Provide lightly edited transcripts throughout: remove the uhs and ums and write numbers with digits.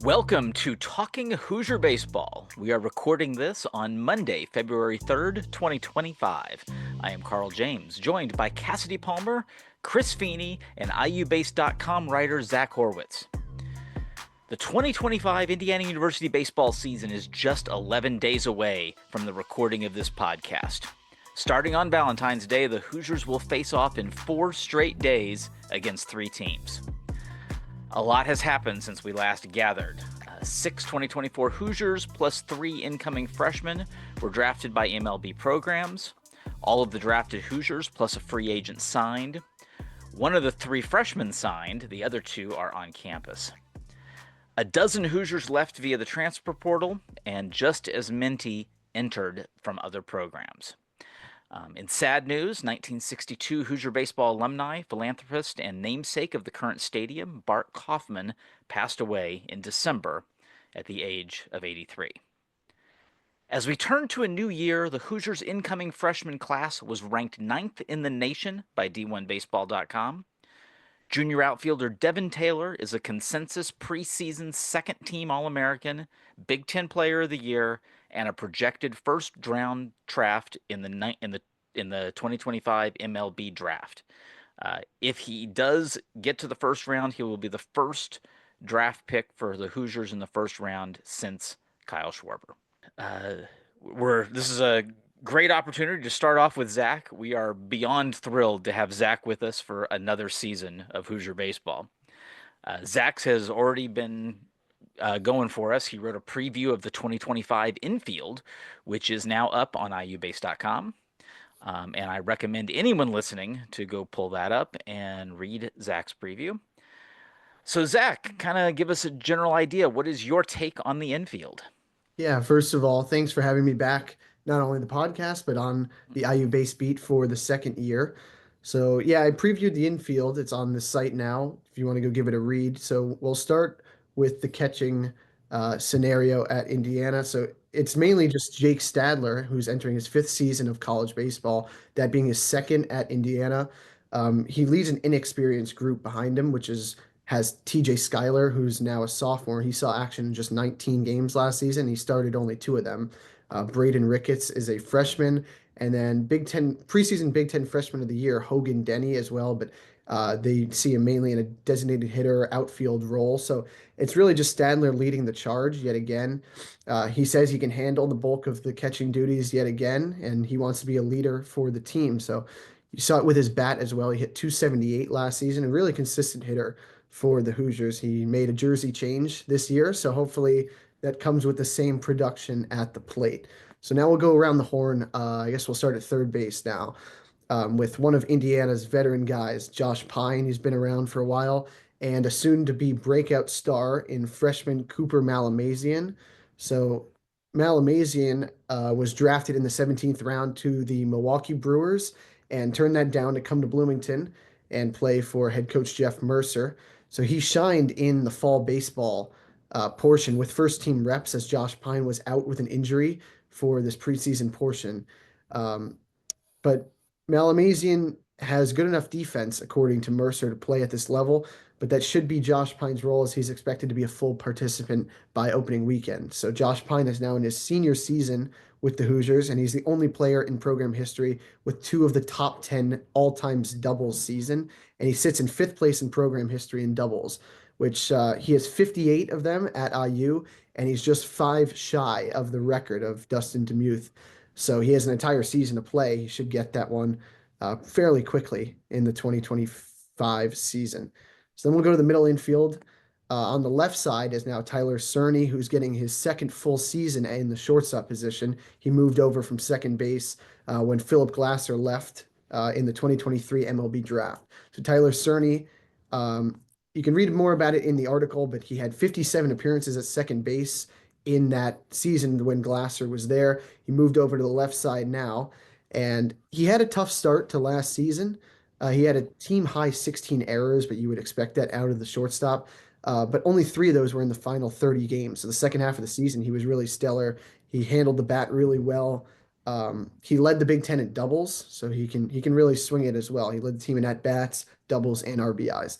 Welcome to Talking Hoosier Baseball. We are recording this on Monday, February 3rd, 2025. I am Carl James, joined by Cassady Palmer, Chris Feeny, and IUBase.com writer Zach Horwitz. The 2025 Indiana University baseball season is just 11 days away from the recording of this podcast. Starting on Valentine's Day, the Hoosiers will face off in 4 straight days against 3 teams. A lot has happened since we last gathered. 6 2024 Hoosiers plus 3 incoming freshmen were drafted by MLB programs. All of the drafted Hoosiers plus a free agent signed. One of the 3 freshmen signed, the other 2 are on campus. A dozen Hoosiers left via the transfer portal, and just as many entered from other programs. In sad news, 1962 Hoosier baseball alumni, philanthropist, and namesake of the current stadium, Bart Kaufman, passed away in December at the age of 83. As we turn to a new year, the Hoosiers' incoming freshman class was ranked 9th in the nation by D1Baseball.com. Junior outfielder Devin Taylor is a consensus preseason second-team All-American, Big Ten Player of the Year, and a projected first-round draft in the 2025 MLB draft. If he does get to the first round, he will be the first draft pick for the Hoosiers in the first round since Kyle Schwarber. This is a great opportunity to start off with Zach. We are beyond thrilled to have Zach with us for another season of Hoosier baseball. Zach has already been going for us. He wrote a preview of the 2025 infield, which is now up on IUBase.com. And I recommend anyone listening to go pull that up and read Zach's preview. So, Zach, kind of give us a general idea. What is your take on the infield? Yeah, first of all, thanks for having me back, not only the podcast, but on the IU base beat for the second year. So, yeah, I previewed the infield. It's on the site now if you want to go give it a read. So, we'll start with the catching scenario at Indiana. So, it's mainly just Jake Stadler, who's entering his 5th season of college baseball, that being his second at Indiana. He leads an inexperienced group behind him, which has TJ Schuyler, who's now a sophomore. He saw action in just 19 games last season. He started only 2 of them. Braden Ricketts is a freshman, and then Big Ten preseason Big Ten freshman of the year, Hogan Denny as well. But they see him mainly in a designated hitter outfield role. So it's really just Stadler leading the charge yet again. He says he can handle the bulk of the catching duties yet again, and he wants to be a leader for the team. So you saw it with his bat as well. He hit 278 last season, a really consistent hitter for the Hoosiers. He made a jersey change this year, so hopefully that comes with the same production at the plate. So now we'll go around the horn. I guess we'll start at third base now with one of Indiana's veteran guys, Josh Pine. He's been around for a while, and a soon-to-be breakout star in freshman Cooper Malamazian. So Malamazian was drafted in the 17th round to the Milwaukee Brewers and turned that down to come to Bloomington and play for head coach Jeff Mercer. So he shined in the fall baseball portion with first team reps as Josh Pine was out with an injury for this preseason portion. But Malamazian has good enough defense, according to Mercer, to play at this level, but that should be Josh Pine's role as he's expected to be a full participant by opening weekend. So Josh Pine is now in his senior season with the Hoosiers, and he's the only player in program history with 2 of the top 10 all-time doubles season, and he sits in 5th place in program history in doubles, which he has 58 of them at IU, and he's just 5 shy of the record of Dustin Demuth. So he has an entire season to play. He should get that one fairly quickly in the 2025 season. So then we'll go to the middle infield. On the left side is now Tyler Cerny, who's getting his second full season in the shortstop position. He moved over from second base when Philip Glasser left in the 2023 MLB draft. So Tyler Cerny, you can read more about it in the article, but he had 57 appearances at second base in that season when Glasser was there. He moved over to the left side now, and he had a tough start to last season. He had a team high 16 errors, but you would expect that out of the shortstop. But only 3 of those were in the final 30 games. So the second half of the season, he was really stellar. He handled the bat really well. He led the Big Ten in doubles, so he can really swing it as well. He led the team in at bats, doubles, and RBIs.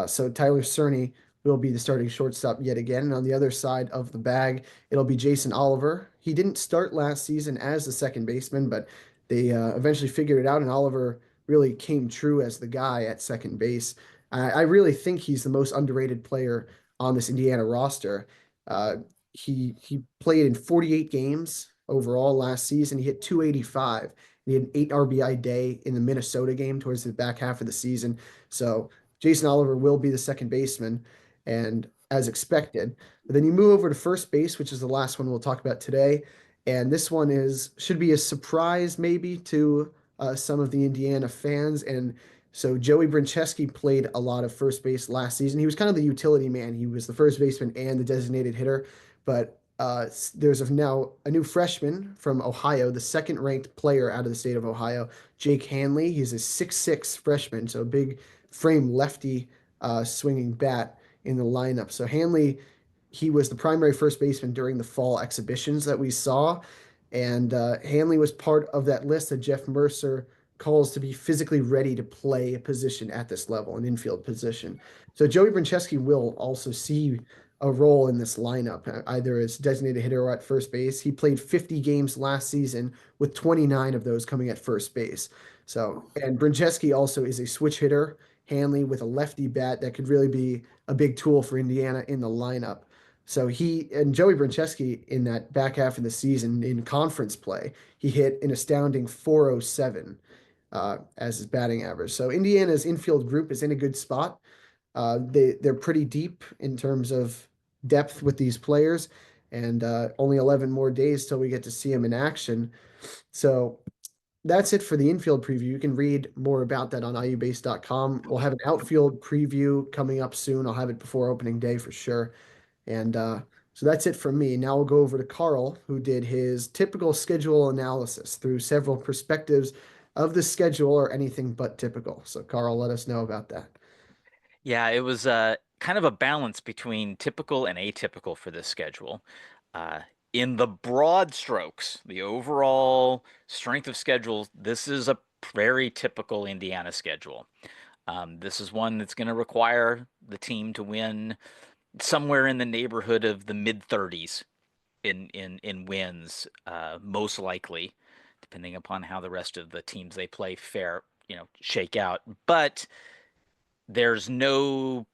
So Tyler Cerny will be the starting shortstop yet again. And on the other side of the bag, it'll be Jason Oliver. He didn't start last season as the second baseman, but they eventually figured it out, and Oliver really came true as the guy at second base. I really think he's the most underrated player on this Indiana roster. Uh, he played in 48 games overall last season. He hit 285. He had an 8 RBI day in the Minnesota game towards the back half of the season. So Jason Oliver will be the second baseman, and as expected. But then you move over to first base, which is the last one we'll talk about today. And this one is should be a surprise maybe to some of the Indiana fans. And so Joey Brincheski played a lot of first base last season. He was kind of the utility man. He was the first baseman and the designated hitter. But there's now a new freshman from Ohio, the second ranked player out of the state of Ohio, Jake Hanley. He's a 6'6" freshman, so a big frame lefty swinging bat in the lineup. So Hanley, he was the primary first baseman during the fall exhibitions that we saw. And Hanley was part of that list that Jeff Mercer calls to be physically ready to play a position at this level, an infield position. So Joey Brincheski will also see a role in this lineup, either as designated hitter or at first base. He played 50 games last season, with 29 of those coming at first base. So, and Brincheski also is a switch hitter. Hanley with a lefty bat that could really be a big tool for Indiana in the lineup. So he and Joey Brincheski in that back half of the season in conference play, he hit an astounding 407 as his batting average. So Indiana's infield group is in a good spot. They're pretty deep in terms of depth with these players, and only 11 more days till we get to see them in action. So that's it for the infield preview. You can read more about that on iubase.com. We'll have an outfield preview coming up soon. I'll have it before opening day for sure. And so that's it from me. Now we'll go over to Carl, who did his typical schedule analysis through several perspectives of the schedule or anything but typical. So, Carl, let us know about that. Yeah, it was kind of a balance between typical and atypical for this schedule. Uh, in the broad strokes, the overall strength of schedule, this is a very typical Indiana schedule. This is one that's going to require the team to win somewhere in the neighborhood of the mid 30s in wins, most likely, depending upon how the rest of the teams they play shake out. But there's no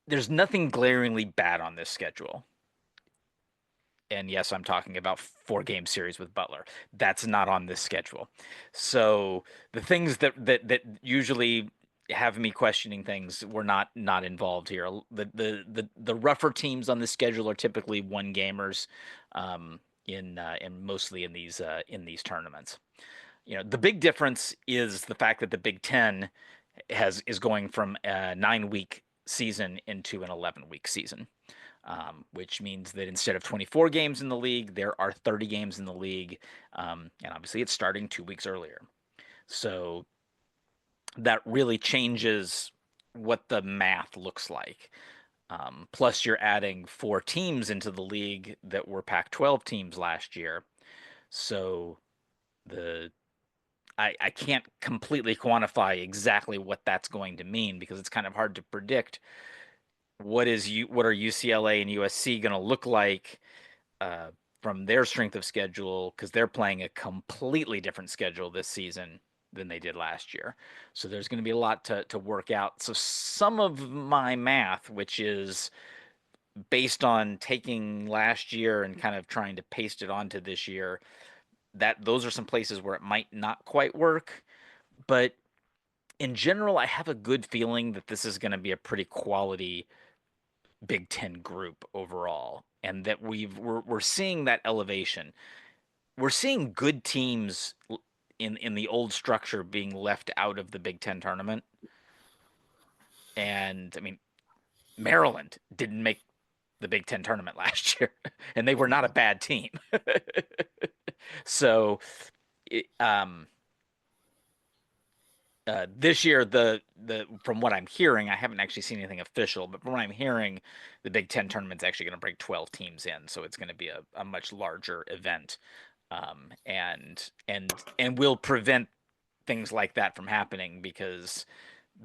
there's nothing glaringly bad on this schedule. And yes, I'm talking about 4 game series with Butler. That's not on this schedule. So the things that usually have me questioning things were not involved here. The rougher teams on the schedule are typically 1 gamers, in mostly in these tournaments. The big difference is the fact that the Big Ten is going from a 9 week season into an 11 week season, which means that instead of 24 games in the league, there are 30 games in the league, and obviously it's starting 2 weeks earlier. So that really changes what the math looks like. Plus, you're adding 4 teams into the league that were Pac-12 teams last year. So the I can't completely quantify exactly what that's going to mean because it's kind of hard to predict what are UCLA and USC going to look like uh, from their strength of schedule because they're playing a completely different schedule this season than they did last year. So there's going to be a lot to work out. So some of my math, which is based on taking last year and kind of trying to paste it onto this year, that those are some places where it might not quite work. But in general, I have a good feeling that this is going to be a pretty quality Big Ten group overall, and that we're seeing that elevation. We're seeing good teams in the old structure being left out of the Big Ten tournament, and I mean Maryland didn't make the Big Ten tournament last year, and they were not a bad team. So, it, this year, the from what I'm hearing, I haven't actually seen anything official, but from what I'm hearing, the Big Ten tournament's actually going to bring 12 teams in, so it's going to be a much larger event, and will prevent things like that from happening because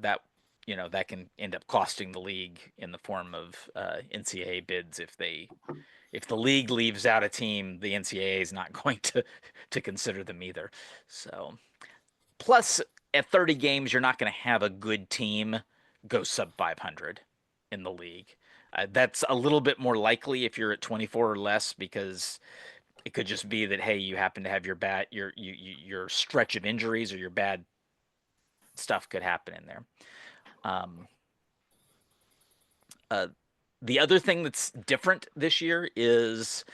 that that can end up costing the league in the form of NCAA bids if the league leaves out a team, the NCAA is not going to consider them either. So plus at 30 games, you're not going to have a good team go sub 500 in the league. That's a little bit more likely if you're at 24 or less because it could just be that hey, you happen to have your stretch of injuries or your bad stuff could happen in there. Um, uh, the other thing that's different this year is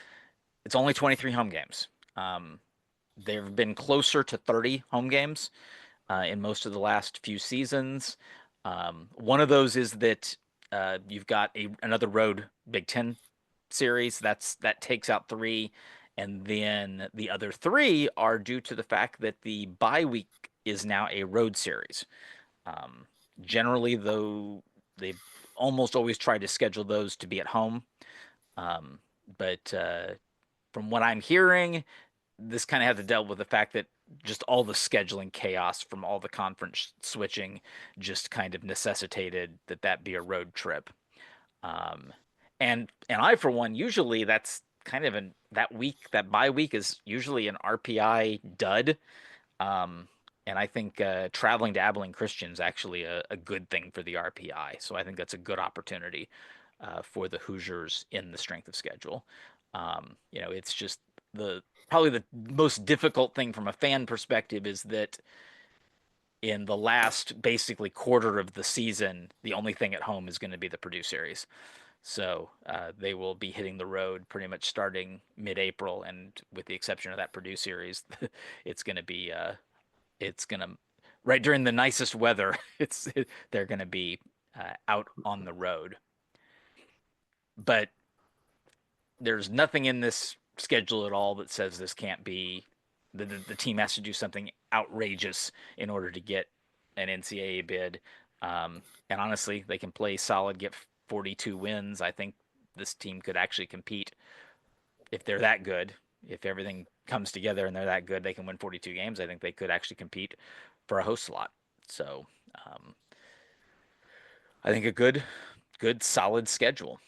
it's only 23 home games. Um, there have been closer to 30 home games in most of the last few seasons. One of those is that you've got another road Big Ten series that takes out three, and then the other three are due to the fact that the bye week is now a road series. Um, Generally, though, they almost always try to schedule those to be at home. Um, but from what I'm hearing, this kind of had to deal with the fact that just all the scheduling chaos from all the conference switching just kind of necessitated that be a road trip. Um, and I for one usually that's kind of that bye week is usually an RPI dud. Um, and I think traveling to Abilene Christian is actually a good thing for the RPI. So I think that's a good opportunity for the Hoosiers in the strength of schedule. It's just probably the most difficult thing from a fan perspective is that in the last basically quarter of the season, the only thing at home is going to be the Purdue series. So they will be hitting the road pretty much starting mid-April, and with the exception of that Purdue series, it's going to be it's going to right during the nicest weather. They're going to be out on the road, but there's nothing in this schedule at all that says this can't be the team has to do something outrageous in order to get an NCAA bid. And honestly, they can play solid, get 42 wins. I think this team could actually compete if they're that good. If everything comes together and they're that good, they can win 42 games. I think they could actually compete for a host slot. So um, I think a good, solid schedule.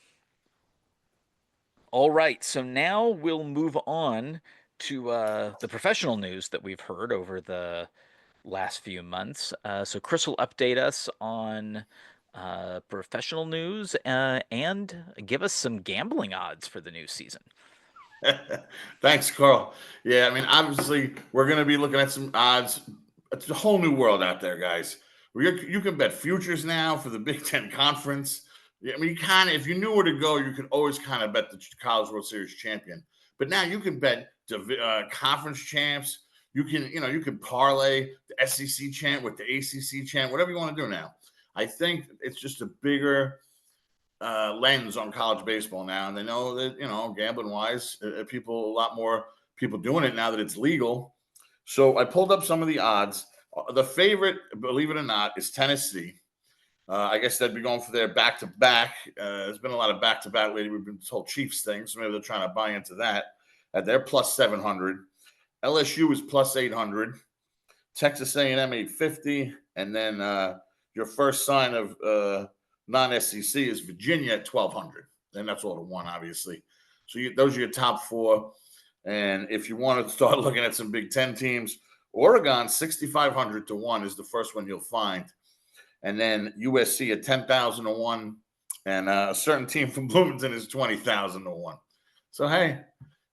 All right, so now we'll move on to the professional news that we've heard over the last few months. So Chris will update us on professional news and give us some gambling odds for the new season. Thanks, Carl. Yeah, I mean, obviously, we're going to be looking at some odds. It's a whole new world out there, guys. You can bet futures now for the Big Ten Conference. Yeah, I mean, you kind of, if you knew where to go, you could always kind of bet the College World Series champion. But now you can bet conference champs. You can parlay the SEC champ with the ACC champ, whatever you want to do now. I think it's just a bigger lens on college baseball now, and they know that gambling wise, a lot more people doing it now that it's legal. So I pulled up some of the odds. The favorite, believe it or not, is Tennessee. I guess they'd be going for their back-to-back. There's been a lot of back-to-back lately. We've been told Chiefs things, so maybe they're trying to buy into that. They're plus 700. LSU is plus 800. Texas A&M 850, and then your first sign of non-SEC is Virginia at 1,200, and that's all to one, obviously. So those are your top four. And if you want to start looking at some Big Ten teams, Oregon 6,500 to 1 is the first one you'll find, and then USC at 10,000 to 1, and a certain team from Bloomington is 20,000 to 1. So hey,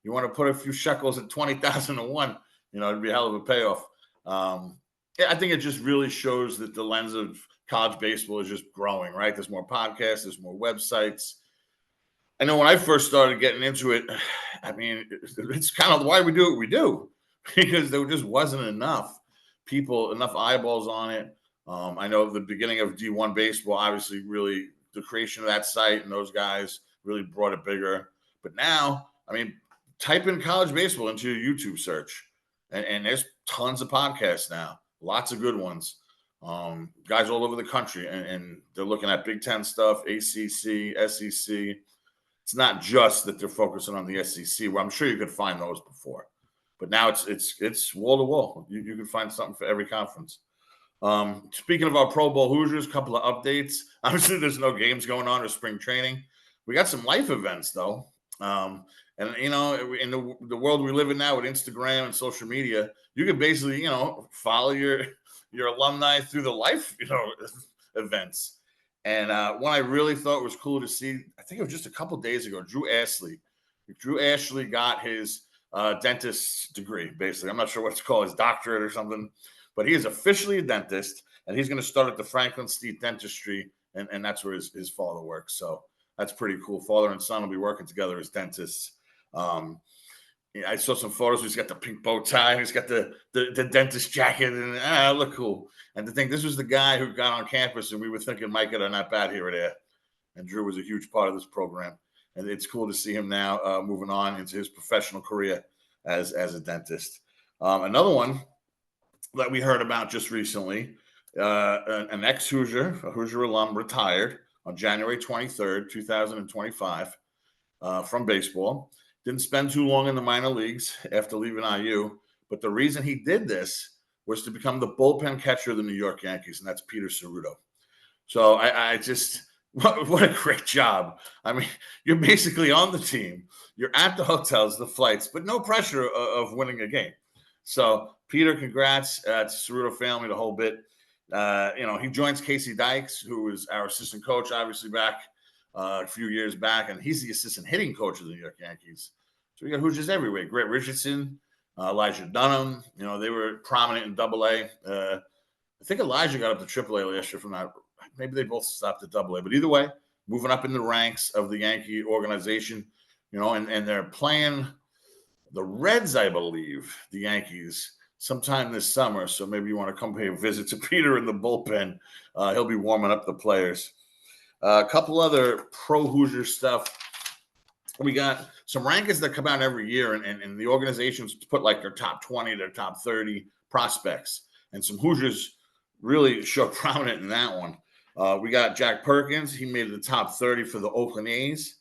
you want to put a few shekels at 20,000 to 1, it'd be a hell of a payoff. Yeah, I think it just really shows that the lens of college baseball is just growing, right? There's more podcasts, there's more websites. I know when I first started getting into it, I mean, it's kind of why we do what we do, because there just wasn't enough eyeballs on it. I know the beginning of D1 baseball, obviously, really the creation of that site and those guys really brought it bigger. But now, I mean, type in college baseball into your YouTube search, and there's tons of podcasts now, lots of good ones. Guys all over the country, and they're looking at Big Ten stuff, ACC, SEC. It's not just that they're focusing on the SEC, where I'm sure you could find those before, but now it's wall to wall. You can find something for every conference. Speaking of our Pro Bowl Hoosiers, a couple of updates. Obviously, there's no games going on or spring training. We got some life events, though. And, you know, in the world we live in now with Instagram and social media, you can basically, you know, follow your alumni through the life, you know, events. And one I really thought was cool to see, I think it was just a couple days ago, Drew Ashley got his dentist's degree, basically. I'm not sure what it's called, his doctorate or something, but he is officially a dentist, and he's going to start at the Franklin Street Dentistry, and that's where his father works. So that's pretty cool. Father and son will be working together as dentists. I saw some photos. He's got the pink bow tie. He's got the dentist jacket, and look cool. And to think this was the guy who got on campus, and we were thinking, Mike, they're not bad here or there. And Drew was a huge part of this program. And it's cool to see him now moving on into his professional career as a dentist. Another one that we heard about just recently, an ex-Hoosier, a Hoosier alum, retired on January 23rd, 2025 from baseball. Didn't spend too long in the minor leagues after leaving IU, but the reason he did this was to become the bullpen catcher of the New York Yankees, and that's Peter Cerruto. So I just – what a great job. I mean, you're basically on the team. You're at the hotels, the flights, but no pressure of winning a game. So, Peter, congrats to Cerruto family, the whole bit. You know, he joins Casey Dykes, who was our assistant coach, obviously, back a few years back, and he's the assistant hitting coach of the New York Yankees. So we got Hoosiers everywhere. Grant Richardson, Elijah Dunham. You know, they were prominent in AA. I think Elijah got up to AAA last year from that. Maybe they both stopped at AA, but either way, moving up in the ranks of the Yankee organization, you know, and they're playing the Reds, I believe, the Yankees, sometime this summer. So maybe you want to come pay a visit to Peter in the bullpen. He'll be warming up the players. A couple other pro Hoosier stuff. We got some rankings that come out every year, and the organizations put like their top 20, their top 30 prospects, and some Hoosiers really show prominent in that one. We got Jack Perkins. He made the top 30 for the Oakland A's.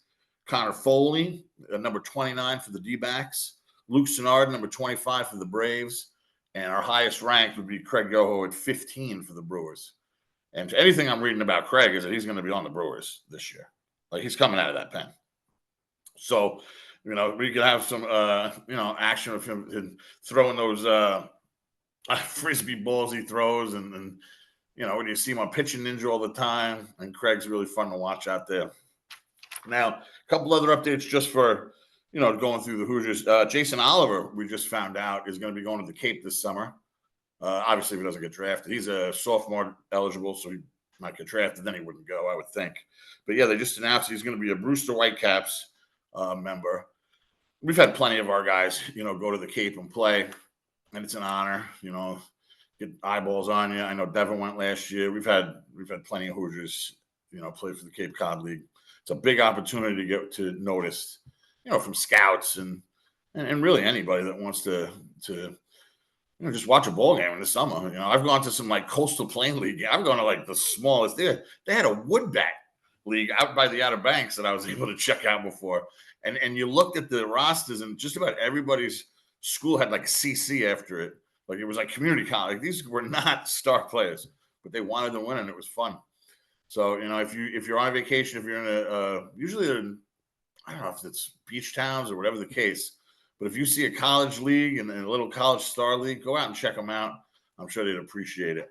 Connor Foley, number 29 for the D-backs. Luke Sennard, number 25 for the Braves. And our highest ranked would be Craig Yoho at 15 for the Brewers. And anything I'm reading about Craig is that he's going to be on the Brewers this year. Like, he's coming out of that pen. So, you know, we could have some, you know, action of him throwing those frisbee balls he throws and you know, when you see him on Pitching Ninja all the time, and Craig's really fun to watch out there. Now, a couple other updates just for, you know, going through the Hoosiers. Jason Oliver, we just found out, is going to be going to the Cape this summer. Obviously, if he doesn't get drafted. He's a sophomore eligible, so he might get drafted. Then he wouldn't go, I would think. But, yeah, they just announced he's going to be a Brewster Whitecaps member. We've had plenty of our guys, you know, go to the Cape and play, and it's an honor, you know, get eyeballs on you. I know Devin went last year. We've had plenty of Hoosiers, you know, play for the Cape Cod League. It's a big opportunity to get to notice, you know, from scouts and really anybody that wants to you know, just watch a ball game in the summer. You know, I've gone to some like Coastal Plain League. I've gone to like the smallest. They had a wood bat league out by the Outer Banks that I was able to check out before. And you looked at the rosters, and just about everybody's school had like a CC after it. Like, it was like community college. Like, these were not star players, but they wanted to win, and it was fun. So, you know, if you're on vacation, if you're in usually I don't know if it's beach towns or whatever the case, but if you see a college league and a little college star league, go out and check them out. I'm sure they'd appreciate it.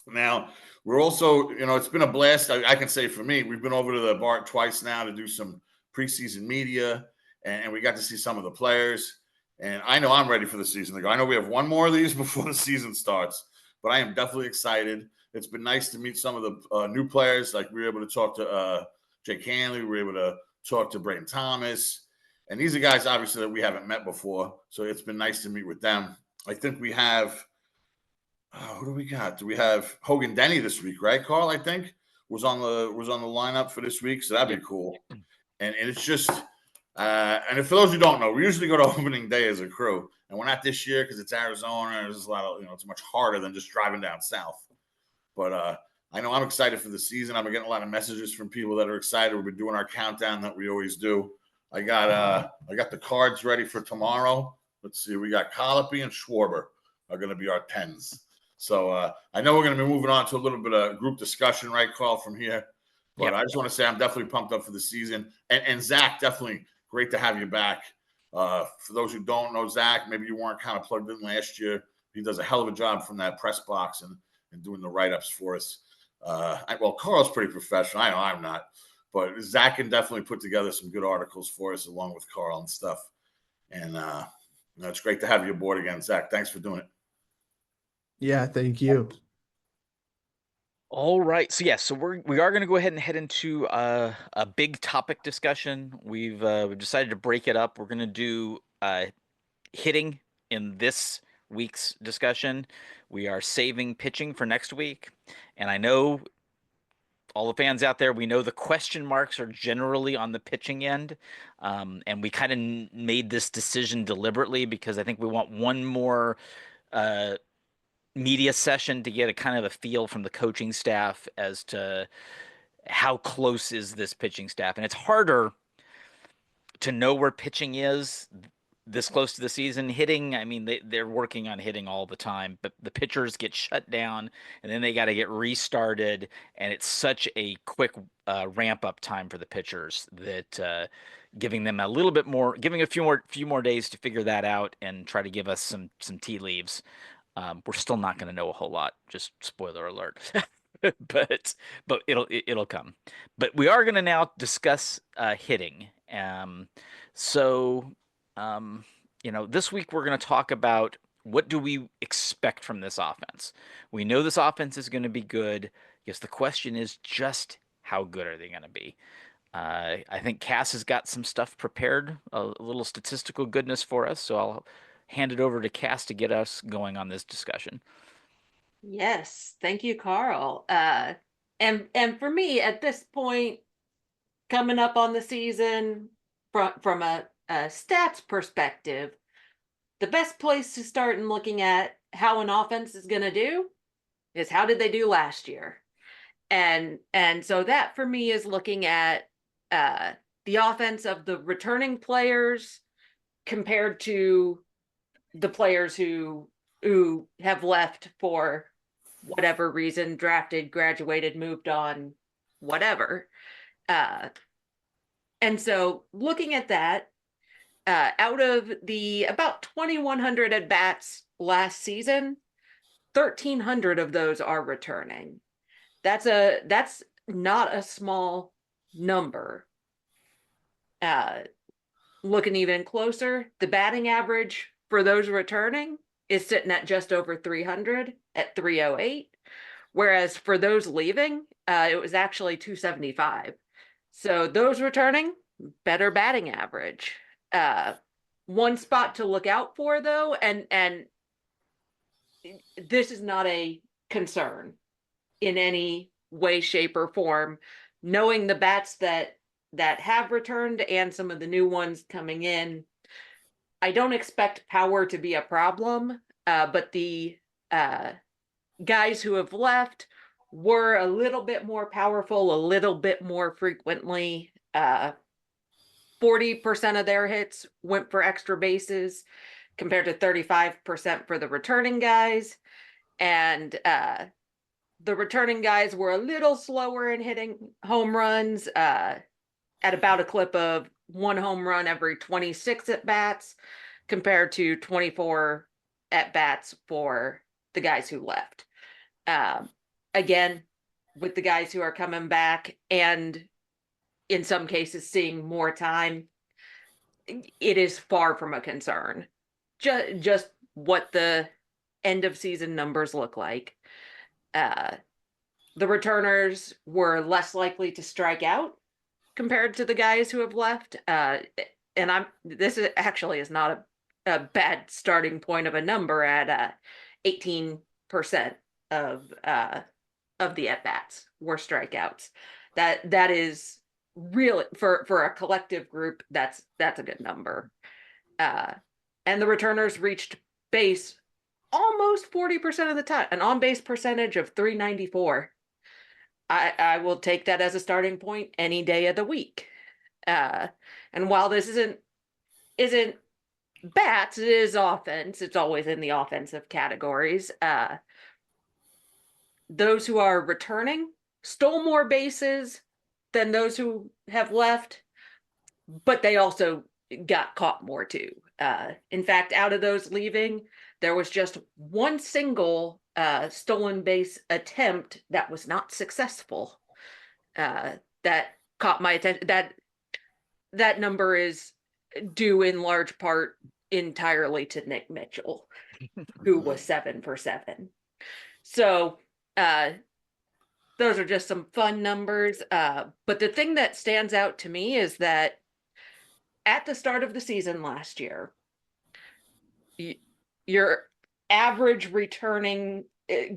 Now, we're also, you know, it's been a blast. I can say for me, we've been over to the Bart twice now to do some preseason media, and we got to see some of the players. And I know I'm ready for the season to go. I know we have one more of these before the season starts, but I am definitely excited. It's been nice to meet some of the new players. Like, we were able to talk to Jake Hanley. We were able to talk to Brayton Thomas. And these are guys, obviously, that we haven't met before. So it's been nice to meet with them. I think we have who do we got? Do we have Hogan Denny this week, right, Carl? I think was on the lineup for this week. So that'd be cool. And it's just and for those who don't know, we usually go to opening day as a crew. And we're not this year because it's Arizona. There's a lot of, you know, it's much harder than just driving down south. But I know I'm excited for the season. I've been getting a lot of messages from people that are excited. We've been doing our countdown that we always do. I got the cards ready for tomorrow. Let's see. We got Colopy and Schwarber are going to be our 10s. So I know we're going to be moving on to a little bit of group discussion, right, Carl, from here. But Yep. I just want to say I'm definitely pumped up for the season. And Zach, definitely great to have you back. For those who don't know Zach, maybe you weren't kind of plugged in last year. He does a hell of a job from that press box and doing the write-ups for us. Well, Carl's pretty professional. I know I'm not. But Zach can definitely put together some good articles for us along with Carl and stuff. And it's great to have you aboard again, Zach. Thanks for doing it. Yeah, thank you. All right. So yes, so we are going to go ahead and head into a big topic discussion. We've decided to break it up. We're going to do hitting in this week's discussion. We are saving pitching for next week. And I know all the fans out there, we know the question marks are generally on the pitching end. And we kind of made this decision deliberately because I think we want one more uh, media session to get a kind of a feel from the coaching staff as to how close is this pitching staff. And it's harder to know where pitching is this close to the season. Hitting, I mean, they're working on hitting all the time, but the pitchers get shut down and then they got to get restarted. And it's such a quick ramp up time for the pitchers that giving them a little bit more, giving a few more days to figure that out and try to give us some tea leaves. We're still not going to know a whole lot. Just spoiler alert. but it'll come. But we are going to now discuss hitting. So this week we're going to talk about what do we expect from this offense. We know this offense is going to be good. I guess the question is just how good are they going to be? I think Cass has got some stuff prepared, a little statistical goodness for us. So I'll hand it over to Cass to get us going on this discussion. Yes, thank you, Carl. And for me at this point, coming up on the season, from a stats perspective, the best place to start in looking at how an offense is going to do is how did they do last year, and so that for me is looking at the offense of the returning players compared to the players who have left for whatever reason, drafted, graduated, moved on, whatever. And so looking at that, out of the about 2,100 at bats last season, 1,300 of those are returning. That's not a small number. Looking even closer, the batting average for those returning is sitting at just over 300 at 308, whereas for those leaving, it was actually 275. So those returning, better batting average. One spot to look out for, though, and this is not a concern in any way, shape, or form, knowing the bats that have returned and some of the new ones coming in. I don't expect power to be a problem, but the guys who have left were a little bit more powerful, a little bit more frequently. 40% of their hits went for extra bases compared to 35% for the returning guys. And the returning guys were a little slower in hitting home runs at about a clip of 1 home run every 26 at bats compared to 24 at bats for the guys who left. Again, with the guys who are coming back and in some cases seeing more time, it is far from a concern. Just what the end of season numbers look like. The returners were less likely to strike out compared to the guys who have left. And this is not a bad starting point of a number at 18% of the at-bats were strikeouts. That is really for a collective group, that's a good number. And the returners reached base almost 40% of the time, an on-base percentage of 394. I will take that as a starting point any day of the week. And while this isn't bats, it is offense. It's always in the offensive categories. those who are returning stole more bases than those who have left, but they also got caught more too. In fact, out of those leaving, there was just one single stolen base attempt that was not successful. That caught my attention. That number is due in large part entirely to Nick Mitchell, who was 7 for 7. So those are just some fun numbers. But the thing that stands out to me is that at the start of the season last year, your average returning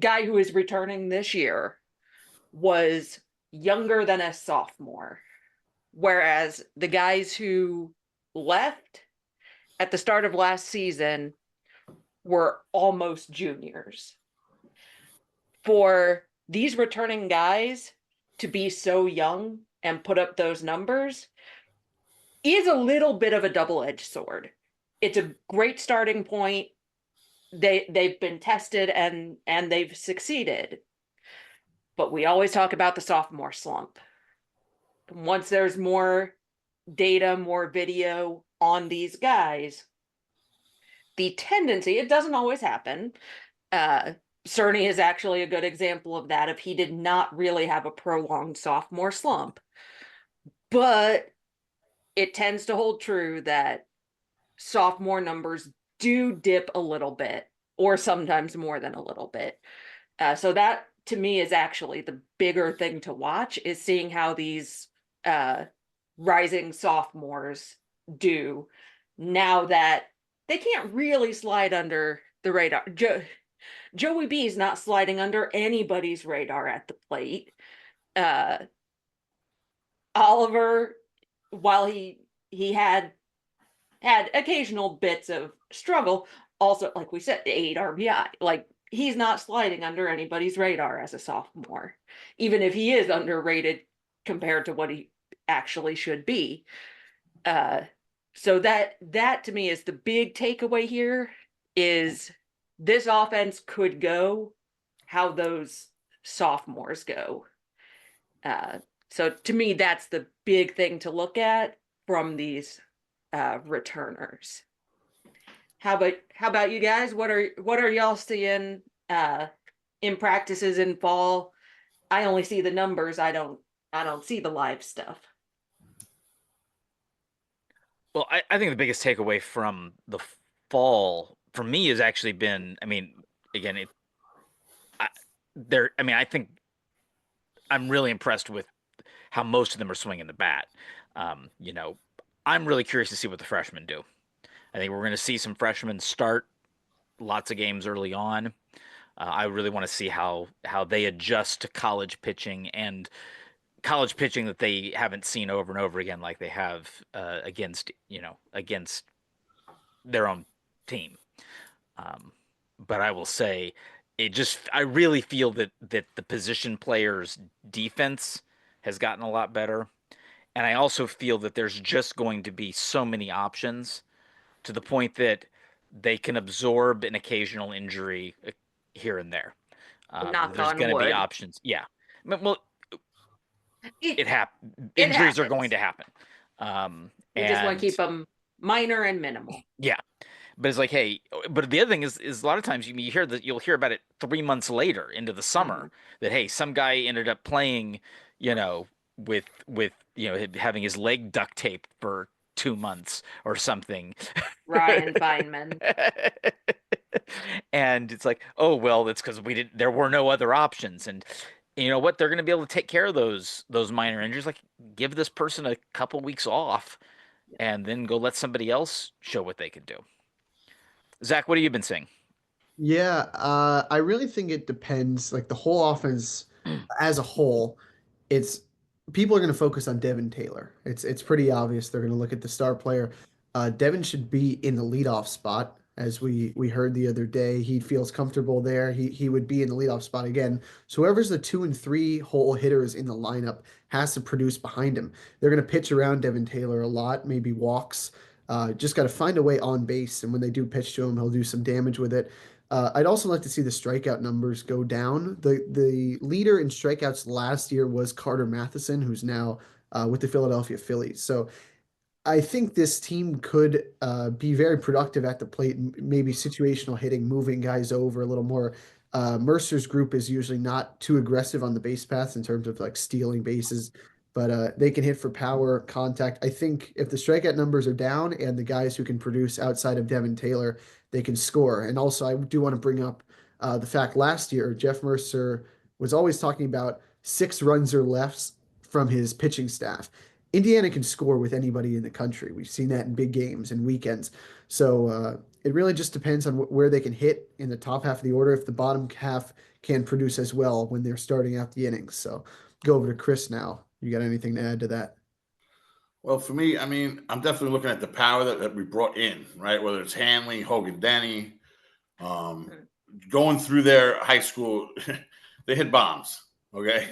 guy who is returning this year was younger than a sophomore, whereas the guys who left at the start of last season were almost juniors. For these returning guys to be so young and put up those numbers is a little bit of a double-edged sword. It's a great starting point. They've been tested and they've succeeded. But we always talk about the sophomore slump. Once there's more data, more video on these guys, the tendency, it doesn't always happen. Cerny is actually a good example of that, if he did not really have a prolonged sophomore slump. But it tends to hold true that sophomore numbers do dip a little bit, or sometimes more than a little bit. So that, to me, is actually the bigger thing to watch, is seeing how these rising sophomores do now that they can't really slide under the radar. Joey B is not sliding under anybody's radar at the plate. Oliver, while he had occasional bits of struggle, also, like we said, 8 RBI. Like, he's not sliding under anybody's radar as a sophomore, even if he is underrated compared to what he actually should be. So that to me is the big takeaway here, is this offense could go how those sophomores go. So to me, that's the big thing to look at from these returners. How about you guys? What are y'all seeing in practices in fall? I only see the numbers. I don't see the live stuff. Well, I think the biggest takeaway from the fall for me has actually been, I mean, again, I think I'm really impressed with how most of them are swinging the bat. I'm really curious to see what the freshmen do. I think we're going to see some freshmen start lots of games early on. I really want to see how they adjust to college pitching, and college pitching that they haven't seen over and over again, like they have against their own team. But I will say, I really feel that the position players' defense has gotten a lot better, and I also feel that there's just going to be so many options, to the point that they can absorb an occasional injury here and there. Knock There's on going to be wood. options. Yeah. Well, It injuries are happens. going to happen. You just want to And keep them minor and minimal. yeah, but it's like, hey, but the other thing is a lot of times you'll hear about it 3 months later into the summer, that, hey, some guy ended up playing, with having his leg duct taped for 2 months or something. Ryan Feynman. And it's like, oh, well, that's because there were no other options. And you know what? They're going to be able to take care of those minor injuries. Like, give this person a couple weeks off and then go let somebody else show what they can do. Zach, what have you been seeing? Yeah, I really think it depends. Like the whole offense as a whole, it's people are going to focus on Devin Taylor. It's pretty obvious they're going to look at the star player. Devin should be in the leadoff spot, as we heard the other day. He feels comfortable there. He would be in the leadoff spot again. So whoever's the 2 and 3 hole hitters in the lineup has to produce behind him. They're going to pitch around Devin Taylor a lot, maybe walks. Just got to find a way on base, and when they do pitch to him, he'll do some damage with it. I'd also like to see the strikeout numbers go down. The leader in strikeouts last year was Carter Matheson, who's now with the Philadelphia Phillies. So I think this team could be very productive at the plate, maybe situational hitting, moving guys over a little more. Mercer's group is usually not too aggressive on the base paths in terms of like stealing bases, but they can hit for power, contact. I think if the strikeout numbers are down and the guys who can produce outside of Devin Taylor, they can score. And also, I do want to bring up the fact last year, Jeff Mercer was always talking about 6 runs or less from his pitching staff. Indiana can score with anybody in the country. We've seen that in big games and weekends. So it really just depends on where they can hit in the top half of the order. If the bottom half can produce as well when they're starting out the innings. So go over to Chris now. You got anything to add to that? Well, for me, I mean, I'm definitely looking at the power that we brought in, right? Whether it's Hanley, Hogan, Denny, um, going through their high school, they hit bombs. Okay.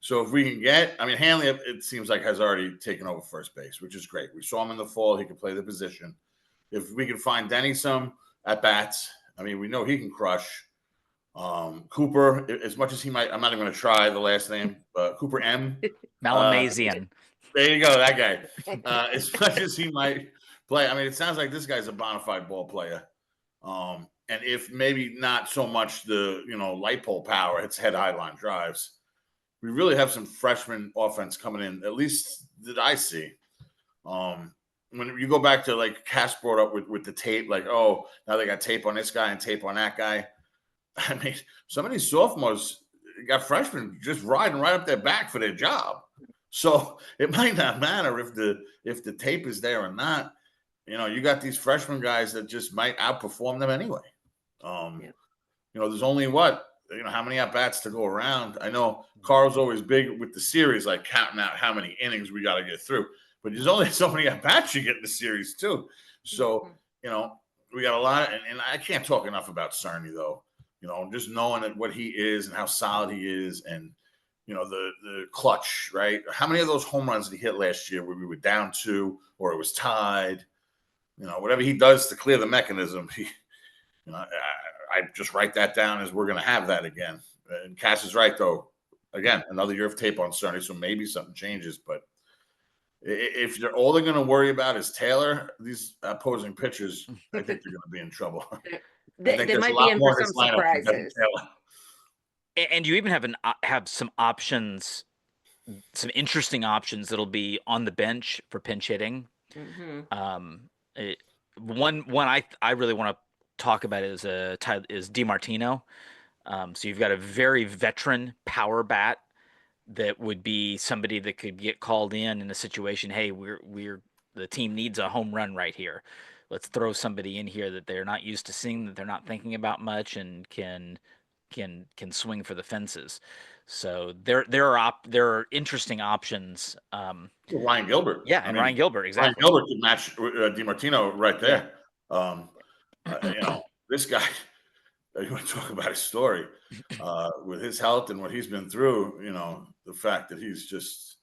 So if we can get, I mean, Hanley, it seems like has already taken over first base, which is great. We saw him in the fall. He could play the position. If we can find Denny some at bats, I mean, we know he can crush. Cooper, as much as he might, I'm not even going to try the last name, Cooper M. Malamazian. There you go, that guy. As much as he might play, I mean, it sounds like this guy's a bona fide ball player. And if maybe not so much the light pole power, it's head high line drives. We really have some freshman offense coming in, at least that I see. When you go back to like Cass brought up with the tape, like, oh, now they got tape on this guy and tape on that guy. I mean, some of these sophomores got freshmen just riding right up their back for their job. So it might not matter if the tape is there or not. You got these freshman guys that just might outperform them anyway. There's only how many at bats to go around. I know Carl's always big with the series, like counting out how many innings we got to get through. But there's only so many at bats you get in the series too. So we got a lot, and I can't talk enough about Cerny though. Just knowing what he is and how solid he is, and the clutch, right? How many of those home runs did he hit last year where we were down 2 or it was tied? Whatever he does to clear the mechanism, I just write that down as we're going to have that again. And Cass is right, though. Again, another year of tape on Cerny, so maybe something changes. But if all they're going to worry about is Taylor, these opposing pitchers, I think they're going to be in trouble. They might be in for some surprises. And you even have some options, some interesting options that'll be on the bench for pinch hitting. One I really want to talk about is DiMartino. So you've got a very veteran power bat that would be somebody that could get called in a situation. Hey, the team needs a home run right here. Let's throw somebody in here that they're not used to seeing, that they're not thinking about much, and can swing for the fences. So there are interesting options. Ryan Gilbert, Ryan Gilbert, exactly. Ryan Gilbert could match DiMartino right there. This guy. You want to talk about his story with his health and what he's been through. The fact that he's just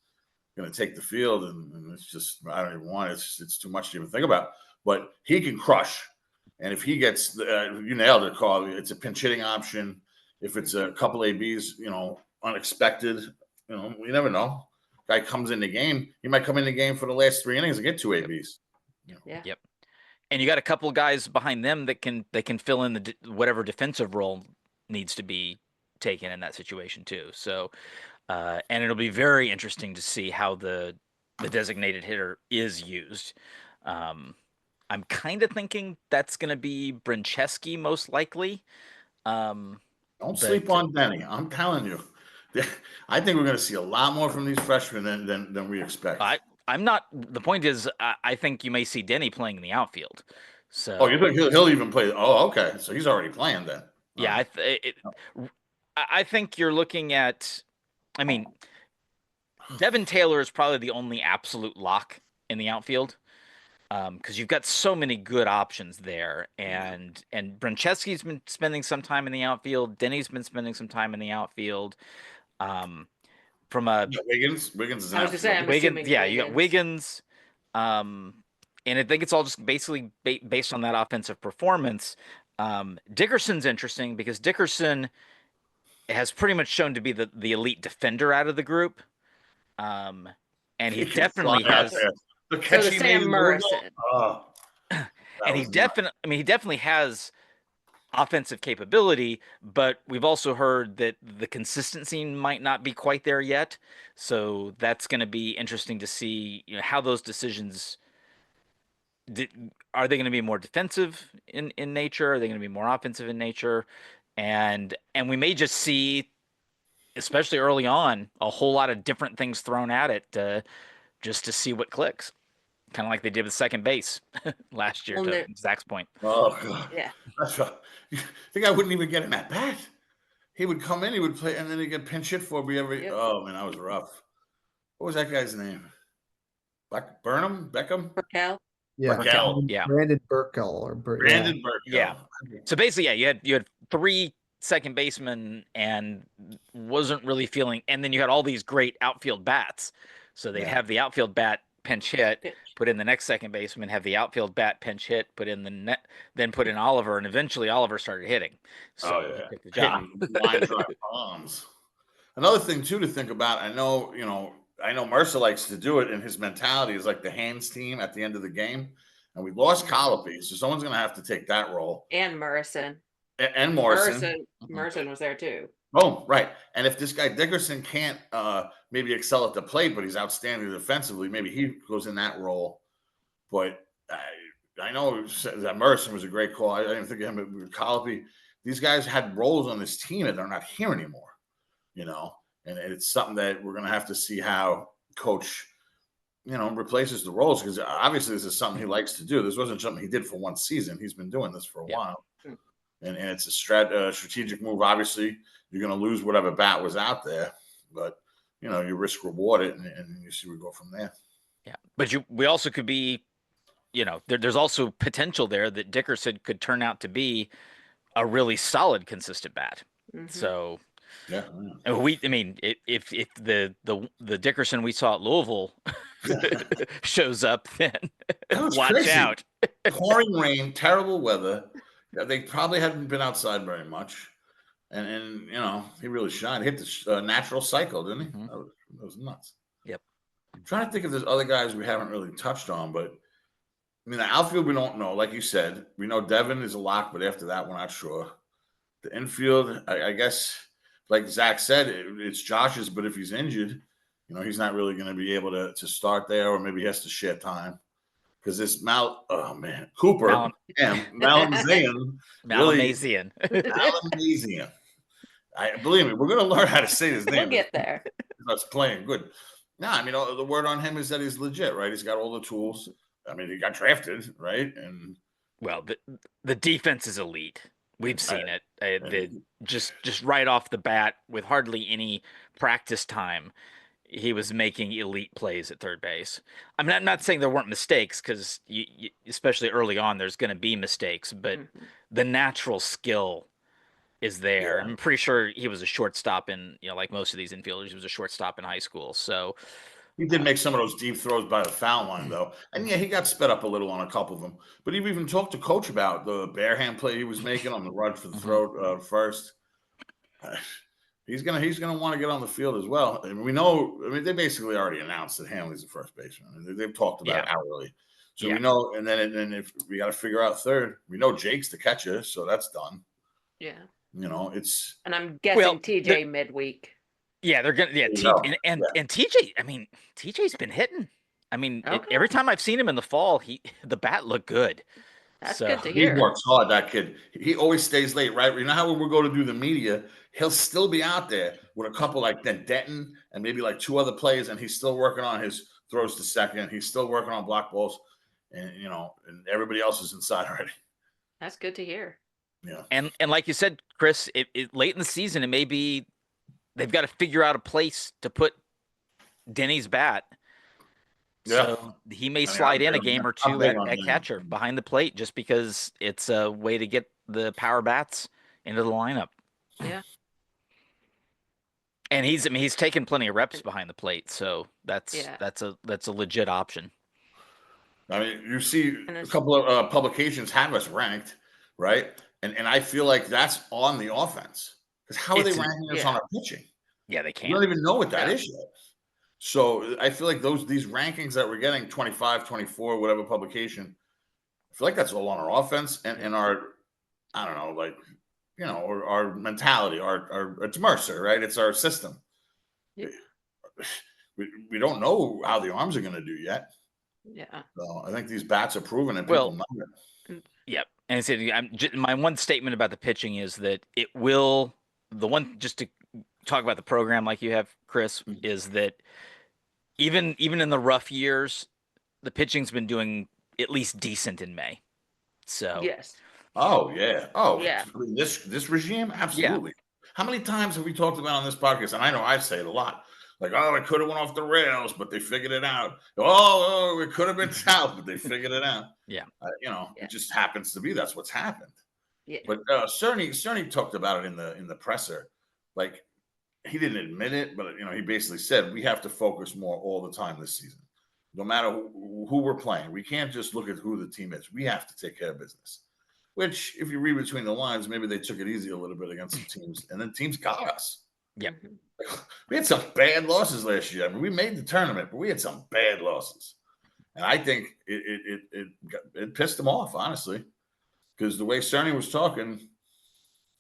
going to take the field, and it's just, I don't even want it. It's too much to even think about. But he can crush, and if he gets, you nailed it, Carl. It's a pinch hitting option. If it's a couple ABs, unexpected, you never know. Guy comes in the game, he might come in the game for the last 3 innings and get 2 ABs. Yep. And you got a couple of guys behind them that can fill in whatever defensive role needs to be taken in that situation too. So, and it'll be very interesting to see how the designated hitter is used. I'm kind of thinking that's going to be Brincheski most likely. Don't sleep on Denny. I'm telling you. I think we're going to see a lot more from these freshmen than we expect. I'm not. The point is, I think you may see Denny playing in the outfield. So, you think he'll even play? Oh, okay. So he's already playing then. Yeah, I think you're looking at. I mean, Devin Taylor is probably the only absolute lock in the outfield, because you've got so many good options there, and Brincheski's been spending some time in the outfield. Denny's been spending some time in the outfield. Wiggins is I was just saying, Wiggins, you got Wiggins, and I think it's all just basically based on that offensive performance. Dickerson's interesting because Dickerson has pretty much shown to be the elite defender out of the group. Um, and he He can fly definitely out has, there. The So catch the he made Sam in Louisville. Morrison. Oh, that and was nuts. he definitely has offensive capability, but we've also heard that the consistency might not be quite there yet. So that's going to be interesting to see, how those decisions are they going to be more defensive in nature? Are they going to be more offensive in nature? And we may just see, especially early on, a whole lot of different things thrown at it just to see what clicks. Kind of like they did with second base last year, Well, to no, Zach's point. Oh God, yeah. that's what. The guy wouldn't even get in that bat. He would come in, he would play, and then he'd get pinch hit for me every. Yep. Oh man, that was rough. What was that guy's name? Burnham, Beckham, Raquel. Yeah. Raquel, Yeah. Brandon Burkell yeah. Brandon Yeah. Burkell. So basically, yeah, you had three second basemen and wasn't really feeling, and then you had all these great outfield bats. So they'd Yeah. have the outfield bat pinch hit, Pitch. put in the next second baseman, have the outfield bat pinch hit, put in the net, then put in Oliver, and eventually Oliver started hitting. So Oh he yeah, took the job. hitting line drive bombs. Another thing too to think about. I know Mercer likes to do it, and his mentality is like the hands team at the end of the game. And we lost Colopy, so someone's going to have to take that role. And Morrison. And Morrison. Morrison was there too. Oh, right. And if this guy Dickerson can't maybe excel at the plate, but he's outstanding defensively, maybe he goes in that role. But I know that Morrison was a great call. I didn't think of him with Colopy. These guys had roles on this team that they're not here anymore, and it's something that we're going to have to see how Coach, replaces the roles, because obviously this is something he likes to do. This wasn't something he did for one season. He's been doing this for a while. And it's a strategic move. Obviously, you're going to lose whatever bat was out there, but you risk reward it, and you see we go from there. Yeah, but we also could be, there's also potential there that Dickerson could turn out to be a really solid, consistent bat. Mhm. So Yeah, if the Dickerson we saw at Louisville shows up, then watch crazy. out. Pouring rain, terrible weather. They probably hadn't been outside very much, and he really shined. Hit the natural cycle, didn't he? Mhm. That was nuts. Yep. I'm trying to think if there's other guys we haven't really touched on, but the outfield we don't know. Like you said, we know Devin is a lock, but after that, we're not sure. The infield, I guess, like Zach said, it's Josh's, but if he's injured, he's not really going to be able to start there, or maybe he has to share time. Because this Cooper, Malamazian, Malamazian. Malamazian. Believe me, we're going to learn how to say his name. We'll get there. That's playing good. No, the word on him is that he's legit, right? He's got all the tools. He got drafted, right? And well, the defense is elite. We've seen it. Just right off the bat, with hardly any practice time, he was making elite plays at third base. I'm not saying there weren't mistakes, because especially early on, there's going to be mistakes, but the natural skill is there. Yeah. I'm pretty sure he was a shortstop in, like most of these infielders, he was a shortstop in high school. So he did make some of those deep throws by the foul line, though. And yeah, he got sped up a little on a couple of them. But he even talked to Coach about the bare hand play he was making on the run for the throw first. He's gonna want to get on the field as well. And we know. They basically already announced that Hanley's the first baseman. They've talked about it hourly, so we know. And then if we got to figure out third, we know Jake's the catcher, so that's done. Yeah. It's. And I'm guessing TJ midweek. Yeah, they're gonna. Yeah, and TJ. TJ's been hitting. Every time I've seen him in the fall, the bat looked good. That's good to hear. He works hard, that kid. He always stays late, right? You know how when we go to do the media, he'll still be out there with a couple like Denton and maybe like two other players, and he's still working on his throws to second. He's still working on block balls, and and everybody else is inside already. That's good to hear. Yeah. And like you said, Chris, late in the season, it may be they've got to figure out a place to put Denny's bat. Yeah. So he may slide in a game or two at catcher behind the plate, just because it's a way to get the power bats into the lineup. Yeah. And he's taken plenty of reps behind the plate, so that's a legit option. You see a couple of publications have us ranked, right? And I feel like that's on the offense. Because how are they It's ranking us on our pitching? yeah, they We can't. don't even know what that No. is yet. So I feel like these rankings that we're getting, 25, 24, whatever publication, I feel like that's all on our offense and our, I don't know, like, our mentality, it's Mercer, right? It's our system. Yeah. We don't know how the arms are going to do yet. Yeah. So I think these bats are proven and Well, people know it. Yep. And I said, my one statement about the pitching is that it will, the one, just to talk about the program like you have, Chris, is that even in the rough years, the pitching's been doing at least decent in May. So Yes. Oh yeah. Oh, Yeah. this regime, yeah, absolutely. How many times have we talked about on this podcast? And I know I say it a lot. Like, oh, it could have went off the rails, but they figured it out. Oh, it could have been south, but they figured it out. yeah, Yeah. It just happens to be that's what's happened. Yeah. But Cerny talked about it in the presser. Like, he didn't admit it, but he basically said we have to focus more all the time this season. No matter who we're playing, we can't just look at who the team is. We have to take care of business. Which, if you read between the lines, maybe they took it easy a little bit against some teams, and then teams got us. Yep. We had some bad losses last year. I mean, we made the tournament, but we had some bad losses, and I think it pissed them off, honestly, because the way Cerny was talking,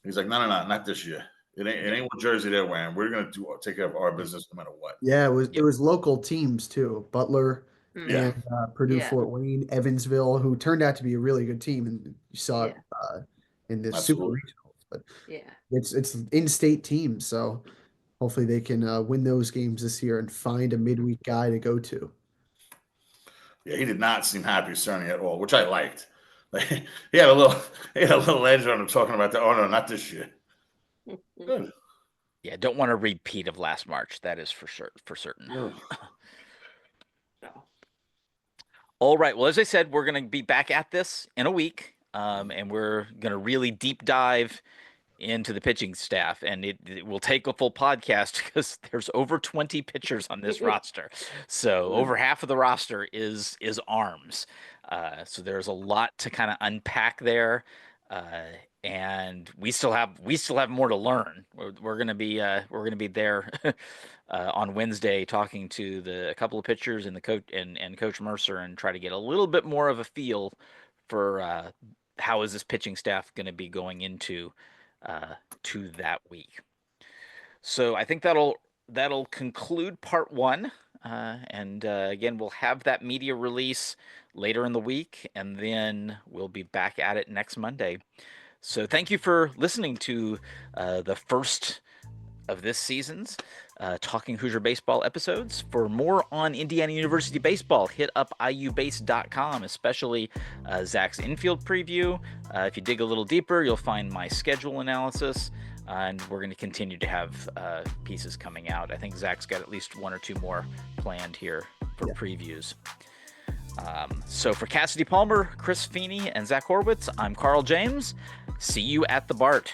he's like, no, not this year. It ain't what jersey they're wearing. We're gonna take care of our business no matter what. Yeah, it was local teams too. Butler Yeah. and Purdue, Yeah. Fort Wayne, Evansville, who turned out to be a really good team, and you saw it in the Super Absolutely. Regionals. But Yeah. it's in-state teams, so hopefully they can win those games this year and find a midweek guy to go to. Yeah, he did not seem happy, Cerny, at all, which I liked. Like, he had a little edge on him talking about that. Oh no, not this year. Good. yeah. Don't want a repeat of last March. That is for sure, for certain. Good. So, All right. Well, as I said, we're going to be back at this in a week, and we're going to really deep dive into the pitching staff, and it will take a full podcast because there's over 20 pitchers on this roster. So over half of the roster is arms. So there's a lot to kind of unpack there. And we still have more to learn. We're gonna be there on Wednesday talking to a couple of pitchers and the coach and Coach Mercer and try to get a little bit more of a feel for how is this pitching staff going to be going into to that week. So I think that'll conclude part one. And again, we'll have that media release later in the week, and then we'll be back at it next Monday. So thank you for listening to the first of this season's Talking Hoosier Baseball episodes. For more on Indiana University baseball, hit up iubase.com, especially Zach's infield preview. If you dig a little deeper, you'll find my schedule analysis, and we're going to continue to have pieces coming out. I think Zach's got at least one or two more planned here for previews. So for Cassady Palmer, Chris Feeny, and Zach Horwitz, I'm Carl James. See you at the BART.